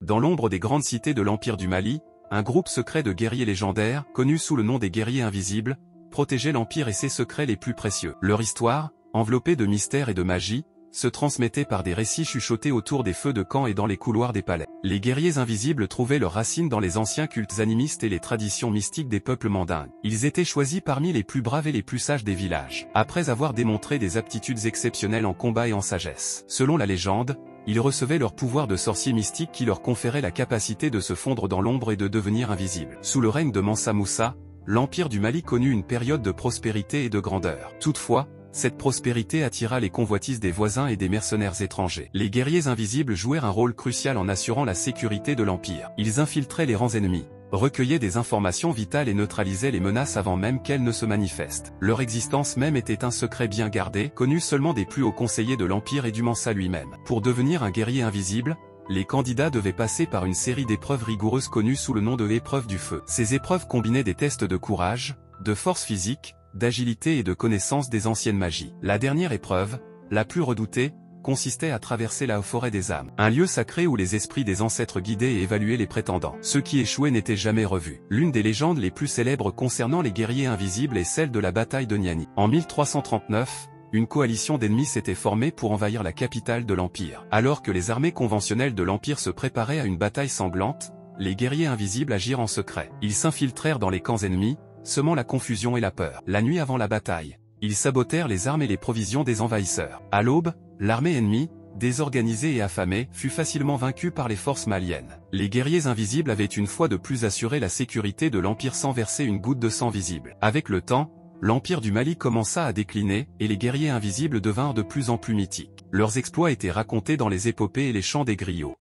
Dans l'ombre des grandes cités de l'Empire du Mali, un groupe secret de guerriers légendaires, connu sous le nom des guerriers invisibles, protégeait l'Empire et ses secrets les plus précieux. Leur histoire, enveloppée de mystère et de magie, se transmettait par des récits chuchotés autour des feux de camp et dans les couloirs des palais. Les guerriers invisibles trouvaient leurs racines dans les anciens cultes animistes et les traditions mystiques des peuples mandingues. Ils étaient choisis parmi les plus braves et les plus sages des villages, après avoir démontré des aptitudes exceptionnelles en combat et en sagesse. Selon la légende, ils recevaient leur pouvoir de sorciers mystiques qui leur conférait la capacité de se fondre dans l'ombre et de devenir invisibles. Sous le règne de Mansa Moussa, l'Empire du Mali connut une période de prospérité et de grandeur. Toutefois, cette prospérité attira les convoitises des voisins et des mercenaires étrangers. Les guerriers invisibles jouèrent un rôle crucial en assurant la sécurité de l'Empire. Ils infiltraient les rangs ennemis, recueillaient des informations vitales et neutralisaient les menaces avant même qu'elles ne se manifestent. Leur existence même était un secret bien gardé, connu seulement des plus hauts conseillers de l'Empire et du Mansa lui-même. Pour devenir un guerrier invisible, les candidats devaient passer par une série d'épreuves rigoureuses connues sous le nom de épreuves du feu. Ces épreuves combinaient des tests de courage, de force physique, d'agilité et de connaissance des anciennes magies. La dernière épreuve, la plus redoutée, consistait à traverser la forêt des âmes, un lieu sacré où les esprits des ancêtres guidaient et évaluaient les prétendants. Ceux qui échouaient n'étaient jamais revus. L'une des légendes les plus célèbres concernant les guerriers invisibles est celle de la bataille de Niani. En 1339, une coalition d'ennemis s'était formée pour envahir la capitale de l'Empire. Alors que les armées conventionnelles de l'Empire se préparaient à une bataille sanglante, les guerriers invisibles agirent en secret. Ils s'infiltrèrent dans les camps ennemis, semant la confusion et la peur. La nuit avant la bataille, ils sabotèrent les armes et les provisions des envahisseurs. À l'aube, l'armée ennemie, désorganisée et affamée, fut facilement vaincue par les forces maliennes. Les guerriers invisibles avaient une fois de plus assuré la sécurité de l'Empire sans verser une goutte de sang visible. Avec le temps, l'Empire du Mali commença à décliner, et les guerriers invisibles devinrent de plus en plus mythiques. Leurs exploits étaient racontés dans les épopées et les chants des griots.